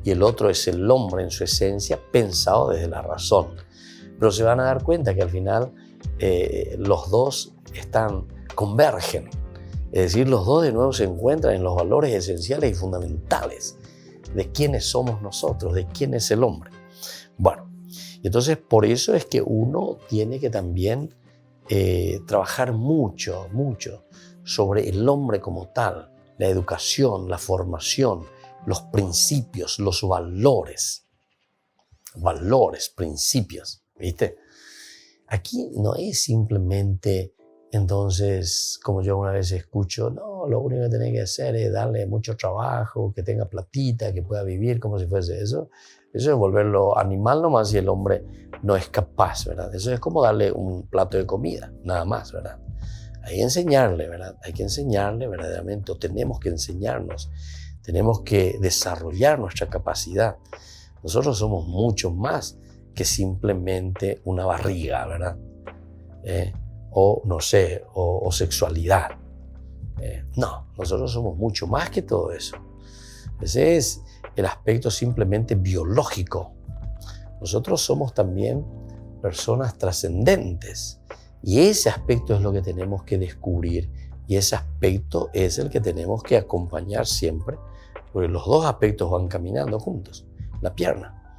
y el otro es el hombre en su esencia, pensado desde la razón. Pero se van a dar cuenta que al final los dos convergen, es decir, los dos de nuevo se encuentran en los valores esenciales y fundamentales de quiénes somos nosotros, de quién es el hombre. Bueno, entonces por eso es que uno tiene que también trabajar mucho sobre el hombre como tal, la educación, la formación, los principios, los valores, principios, ¿viste? Aquí no es simplemente, entonces, como yo una vez escucho, no, lo único que tiene que hacer es darle mucho trabajo, que tenga platita, que pueda vivir como si fuese eso. Eso es volverlo animal nomás y el hombre no es capaz, ¿verdad? Eso es como darle un plato de comida, nada más, ¿verdad? Hay que enseñarle, ¿verdad? Hay que enseñarle verdaderamente, o tenemos que enseñarnos, tenemos que desarrollar nuestra capacidad. Nosotros somos mucho más que simplemente una barriga, ¿verdad? O no sé, o sexualidad. No, nosotros somos mucho más que todo eso. Ese es el aspecto simplemente biológico. Nosotros somos también personas trascendentes y ese aspecto es lo que tenemos que descubrir y ese aspecto es el que tenemos que acompañar siempre, porque los dos aspectos van caminando juntos. La pierna.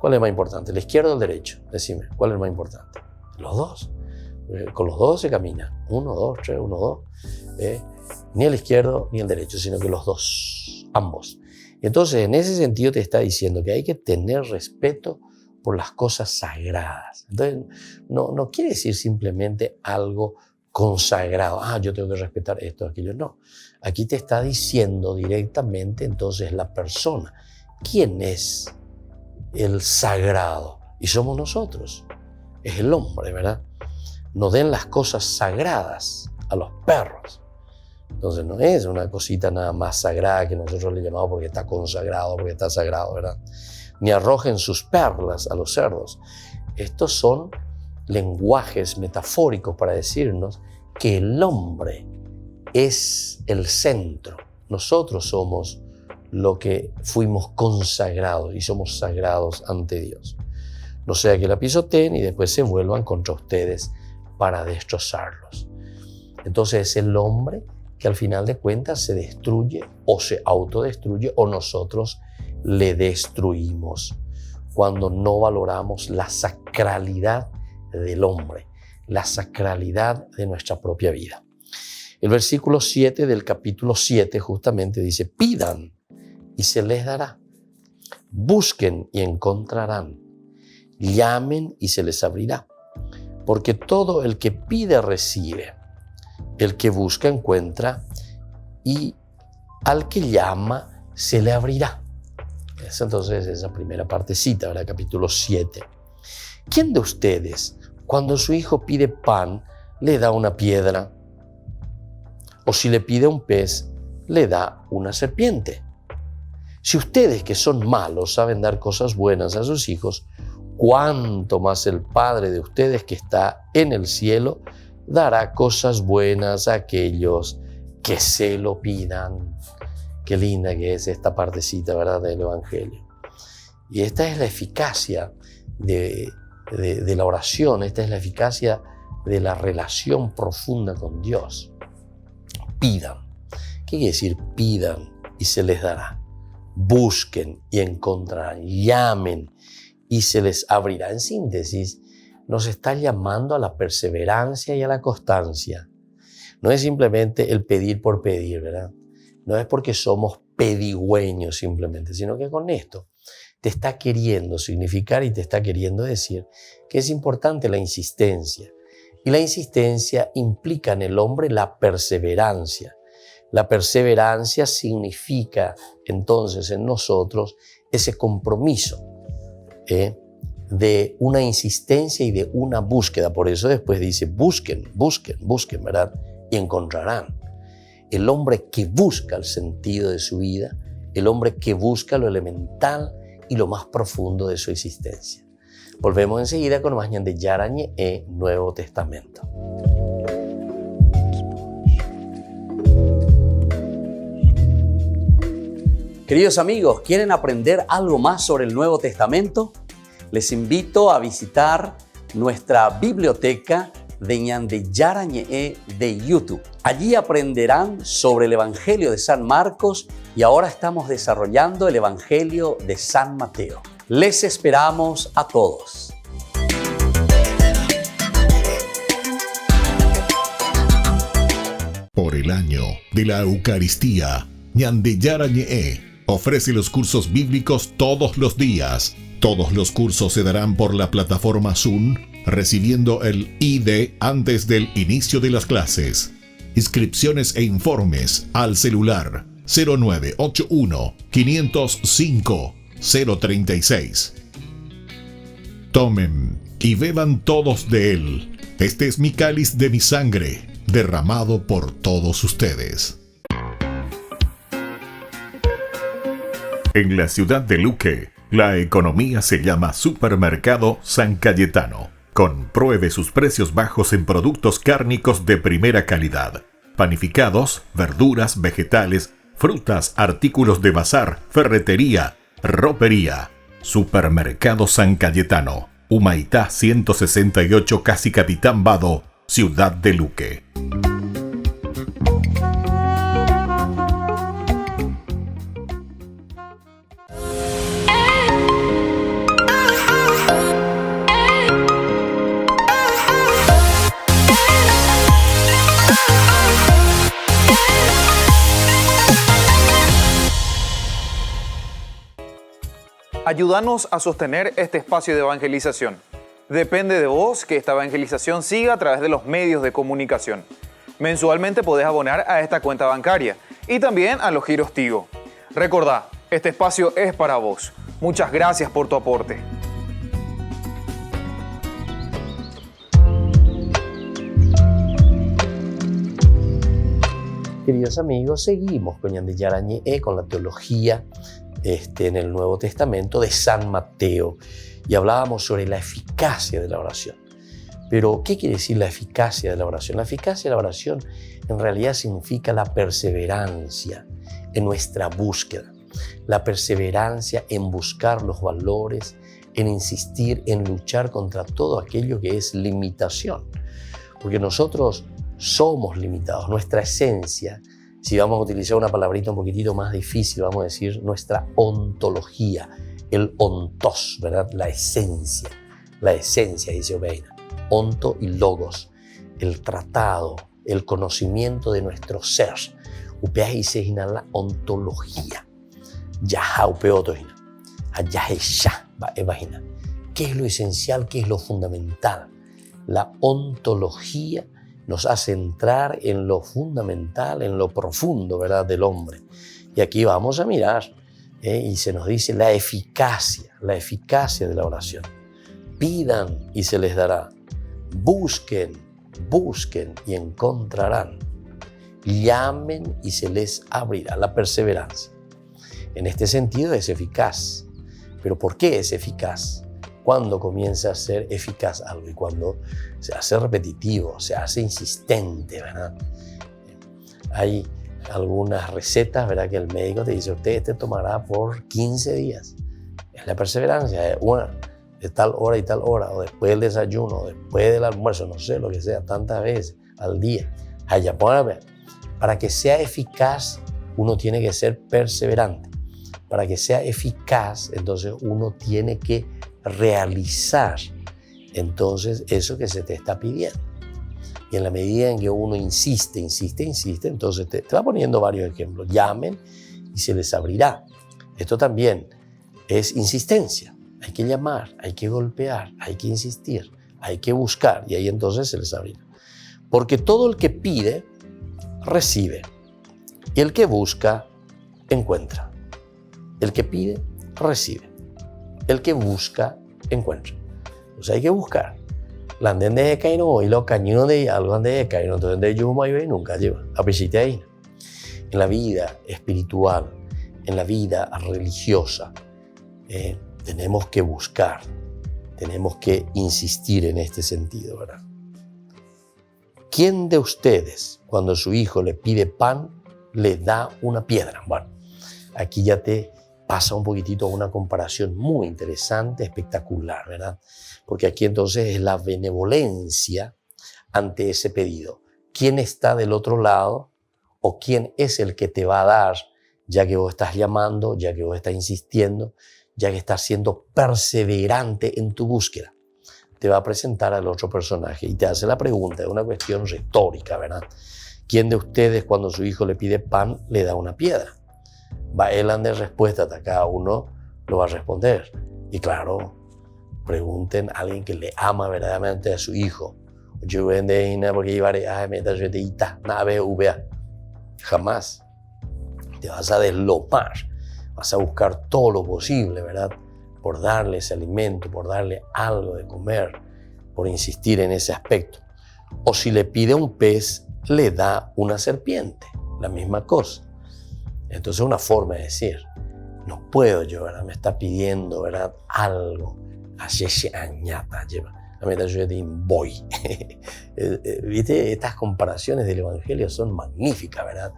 ¿Cuál es más importante? ¿La izquierda o el derecho? Decime, ¿cuál es más importante? Los dos. Con los dos se camina. 1, 2, 3, 1, 2. Ni el izquierdo ni el derecho, sino que los dos, ambos. Entonces, en ese sentido te está diciendo que hay que tener respeto por las cosas sagradas. Entonces, no quiere decir simplemente algo consagrado. Yo tengo que respetar esto, aquello. No. Aquí te está diciendo directamente entonces la persona. ¿Quién es el sagrado? Y somos nosotros. Es el hombre, ¿verdad? No den las cosas sagradas a los perros. Entonces no es una cosita nada más sagrada que nosotros le llamamos porque está consagrado, porque está sagrado, ¿verdad? Ni arrojen sus perlas a los cerdos. Estos son lenguajes metafóricos para decirnos que el hombre es el centro. Nosotros somos lo que fuimos consagrados y somos sagrados ante Dios. No sea que la pisoteen y después se vuelvan contra ustedes para destrozarlos. Entonces es el hombre que al final de cuentas se destruye o se autodestruye o nosotros le destruimos cuando no valoramos la sacralidad del hombre, la sacralidad de nuestra propia vida. El versículo 7 del capítulo 7 justamente dice: pidan y se les dará, busquen y encontrarán, llamen y se les abrirá, porque todo el que pide recibe, el que busca encuentra y al que llama se le abrirá. Entonces esa primera partecita, ¿verdad? Capítulo 7. ¿Quién de ustedes, cuando su hijo pide pan, le da una piedra? O si le pide un pez, le da una serpiente. Si ustedes que son malos saben dar cosas buenas a sus hijos, ¿cuánto más el Padre de ustedes que está en el cielo dará cosas buenas a aquellos que se lo pidan? Qué linda que es esta partecita, ¿verdad?, del Evangelio. Y esta es la eficacia de la oración, esta es la eficacia de la relación profunda con Dios. Pidan. ¿Qué quiere decir pidan y se les dará? Busquen y encontrarán, llamen y se les abrirá. En síntesis, nos está llamando a la perseverancia y a la constancia. No es simplemente el pedir por pedir, ¿verdad? No es porque somos pedigüeños simplemente, sino que con esto te está queriendo significar y te está queriendo decir que es importante la insistencia. Y la insistencia implica en el hombre la perseverancia. La perseverancia significa entonces en nosotros ese compromiso de una insistencia y de una búsqueda. Por eso después dice busquen, busquen, busquen, ¿verdad? Y encontrarán. El hombre que busca el sentido de su vida, el hombre que busca lo elemental y lo más profundo de su existencia. Volvemos enseguida con más de Yarañe e Nuevo Testamento. Queridos amigos, ¿quieren aprender algo más sobre el Nuevo Testamento? Les invito a visitar nuestra biblioteca de Ñande Yarañe de YouTube. Allí aprenderán sobre el Evangelio de San Marcos y ahora estamos desarrollando el Evangelio de San Mateo. Les esperamos a todos. Por el año de la Eucaristía, Ñande Yarañe ofrece los cursos bíblicos todos los días. Todos los cursos se darán por la plataforma Zoom, recibiendo el ID antes del inicio de las clases. Inscripciones e informes al celular 0981 505 036. Tomen y beban todos de él. Este es mi cáliz de mi sangre, derramado por todos ustedes. En la ciudad de Luque, la economía se llama Supermercado San Cayetano. Compruebe sus precios bajos en productos cárnicos de primera calidad. Panificados, verduras, vegetales, frutas, artículos de bazar, ferretería, ropería. Supermercado San Cayetano, Humaitá 168, Casi Capitán Vado, ciudad de Luque. Ayúdanos a sostener este espacio de evangelización. Depende de vos que esta evangelización siga a través de los medios de comunicación. Mensualmente podés abonar a esta cuenta bancaria y también a los giros Tigo. Recordá, este espacio es para vos. Muchas gracias por tu aporte. Queridos amigos, seguimos con Ñande Yarañe con la teología en el Nuevo Testamento de San Mateo y hablábamos sobre la eficacia de la oración. Pero, ¿qué quiere decir la eficacia de la oración? La eficacia de la oración en realidad significa la perseverancia en nuestra búsqueda. La perseverancia en buscar los valores, en insistir, en luchar contra todo aquello que es limitación. Porque nosotros somos limitados, nuestra esencia, si vamos a utilizar una palabrita un poquitito más difícil, vamos a decir nuestra ontología, el ontos, ¿verdad? La esencia, dice Oveina. Onto y logos, el tratado, el conocimiento de nuestro ser. Upea dice la ontología. Yaha upeoto hina. Ayahisha va evagina. ¿Qué es lo esencial? ¿Qué es lo fundamental? La ontología nos hace entrar en lo fundamental, en lo profundo, ¿verdad?, del hombre. Y aquí vamos a mirar, y se nos dice la eficacia de la oración. Pidan y se les dará. Busquen y encontrarán. Llamen y se les abrirá. La perseverancia. En este sentido es eficaz. ¿Pero por qué es eficaz? Cuando comienza a ser eficaz algo y cuando se hace repetitivo, se hace insistente, ¿verdad? Hay algunas recetas, ¿verdad?, que el médico te dice, usted te tomará por 15 días. Es la perseverancia, de tal hora y tal hora, o después del desayuno, o después del almuerzo, no sé, lo que sea, tantas veces al día. Allá, para que sea eficaz, uno tiene que ser perseverante. Para que sea eficaz, entonces uno tiene que realizar entonces eso que se te está pidiendo. Y en la medida en que uno insiste, entonces te va poniendo varios ejemplos. Llamen y se les abrirá. Esto también es insistencia. Hay que llamar, hay que golpear, hay que insistir, hay que buscar y ahí entonces se les abrirá. Porque todo el que pide, recibe. Y el que busca, encuentra. El que pide, recibe. El que busca, encuentra. O sea, hay que buscar. La anden de caino y los cañones de algo de caino, entonces de yo y nunca lleva. Apesite ahí. En la vida espiritual, en la vida religiosa, tenemos que buscar, tenemos que insistir en este sentido, ¿verdad? ¿Quién de ustedes, cuando su hijo le pide pan, le da una piedra? Bueno, aquí ya te pasa un poquitito a una comparación muy interesante, espectacular, ¿verdad? Porque aquí entonces es la benevolencia ante ese pedido. ¿Quién está del otro lado o quién es el que te va a dar, ya que vos estás llamando, ya que vos estás insistiendo, ya que estás siendo perseverante en tu búsqueda? Te va a presentar al otro personaje y te hace la pregunta, es una cuestión retórica, ¿verdad? ¿Quién de ustedes cuando su hijo le pide pan le da una piedra? Va él de respuesta, cada uno lo va a responder. Y claro, pregunten a alguien que le ama verdaderamente a su hijo. Jamás te vas a deslomar, vas a buscar todo lo posible, ¿verdad? Por darle ese alimento, por darle algo de comer, por insistir en ese aspecto. O si le pide un pez, le da una serpiente, la misma cosa. Entonces una forma de decir, no puedo yo, ¿verdad? Me está pidiendo, ¿verdad?, algo. Voy. ¿Viste? Estas comparaciones del Evangelio son magníficas, ¿verdad?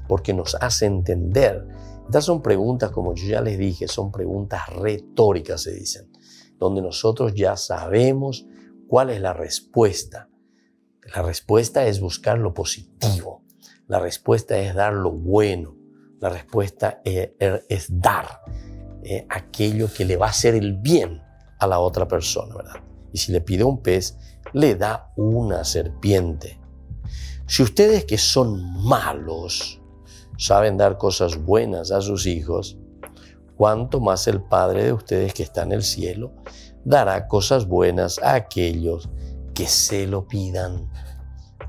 Porque nos hace entender. Estas son preguntas, como yo ya les dije, son preguntas retóricas, se dicen, donde nosotros ya sabemos cuál es la respuesta. La respuesta es buscar lo positivo. La respuesta es dar lo bueno. La respuesta es dar aquello que le va a hacer el bien a la otra persona, ¿verdad? Y si le pide un pez, le da una serpiente. Si ustedes que son malos saben dar cosas buenas a sus hijos, cuánto más el Padre de ustedes que está en el cielo dará cosas buenas a aquellos que se lo pidan.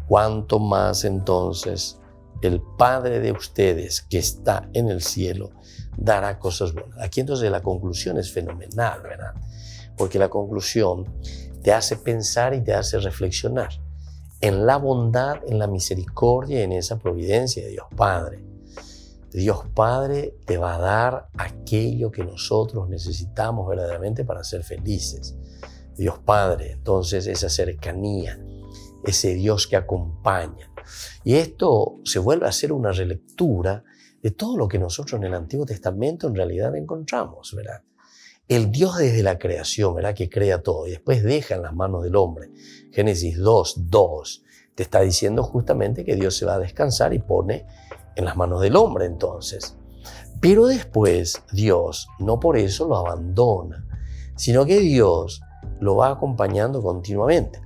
Cuánto más entonces el Padre de ustedes que está en el cielo dará cosas buenas. Aquí entonces la conclusión es fenomenal, ¿verdad? Porque la conclusión te hace pensar y te hace reflexionar en la bondad, en la misericordia y en esa providencia de Dios Padre. Dios Padre te va a dar aquello que nosotros necesitamos verdaderamente para ser felices. Dios Padre, entonces esa cercanía, ese Dios que acompaña. Y esto se vuelve a hacer una relectura de todo lo que nosotros en el Antiguo Testamento en realidad encontramos, ¿verdad? El Dios desde la creación, ¿verdad? Que crea todo y después deja en las manos del hombre. Génesis 2:2 te está diciendo justamente que Dios se va a descansar y pone en las manos del hombre entonces. Pero después Dios no por eso lo abandona, sino que Dios lo va acompañando continuamente.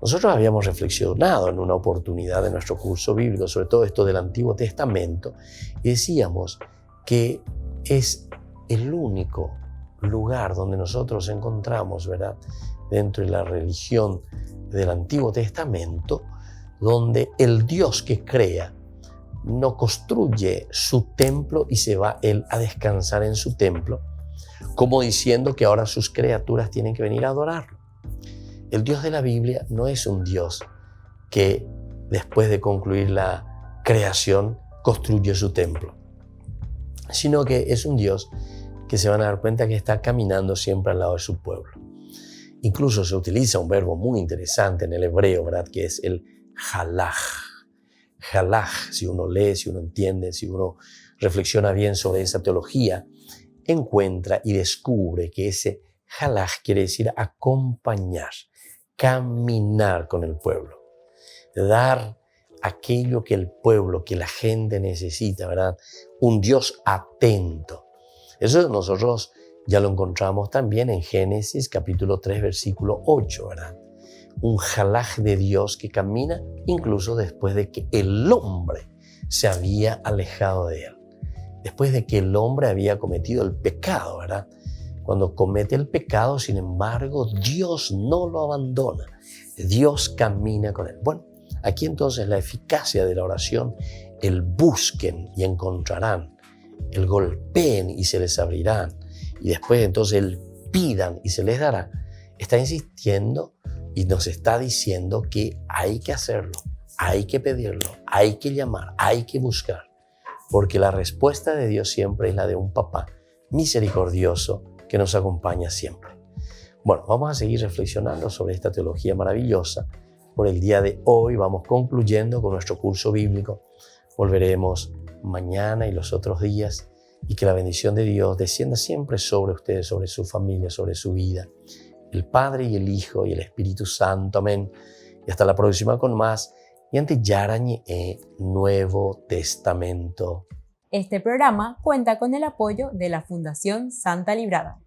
Nosotros habíamos reflexionado en una oportunidad de nuestro curso bíblico sobre todo esto del Antiguo Testamento y decíamos que es el único lugar donde nosotros encontramos, ¿verdad?, dentro de la religión del Antiguo Testamento, donde el Dios que crea no construye su templo y se va Él a descansar en su templo, como diciendo que ahora sus criaturas tienen que venir a adorarlo. El Dios de la Biblia no es un Dios que después de concluir la creación construye su templo, sino que es un Dios que se van a dar cuenta que está caminando siempre al lado de su pueblo. Incluso se utiliza un verbo muy interesante en el hebreo, ¿verdad?, que es el halach. Halach, si uno lee, si uno entiende, si uno reflexiona bien sobre esa teología, encuentra y descubre que ese halach quiere decir acompañar, caminar con el pueblo, dar aquello que el pueblo, que la gente necesita, ¿verdad? Un Dios atento. Eso nosotros ya lo encontramos también en Génesis capítulo 3, versículo 8, ¿verdad? Un halach de Dios que camina incluso después de que el hombre se había alejado de él. Después de que el hombre había cometido el pecado, ¿verdad? Cuando comete el pecado, sin embargo, Dios no lo abandona. Dios camina con él. Bueno, aquí entonces la eficacia de la oración, el busquen y encontrarán, el golpeen y se les abrirán, y después entonces el pidan y se les dará, está insistiendo y nos está diciendo que hay que hacerlo, hay que pedirlo, hay que llamar, hay que buscar, porque la respuesta de Dios siempre es la de un papá misericordioso que nos acompaña siempre. Bueno, vamos a seguir reflexionando sobre esta teología maravillosa. Por el día de hoy vamos concluyendo con nuestro curso bíblico. Volveremos mañana y los otros días y que la bendición de Dios descienda siempre sobre ustedes, sobre su familia, sobre su vida. El Padre y el Hijo y el Espíritu Santo. Amén. Y hasta la próxima con más. Y ante Yarañe Nuevo Testamento. Este programa cuenta con el apoyo de la Fundación Santa Librada.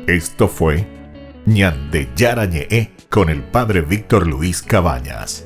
Esto fue Ñande Yarañe con el Padre Víctor Luis Cabañas.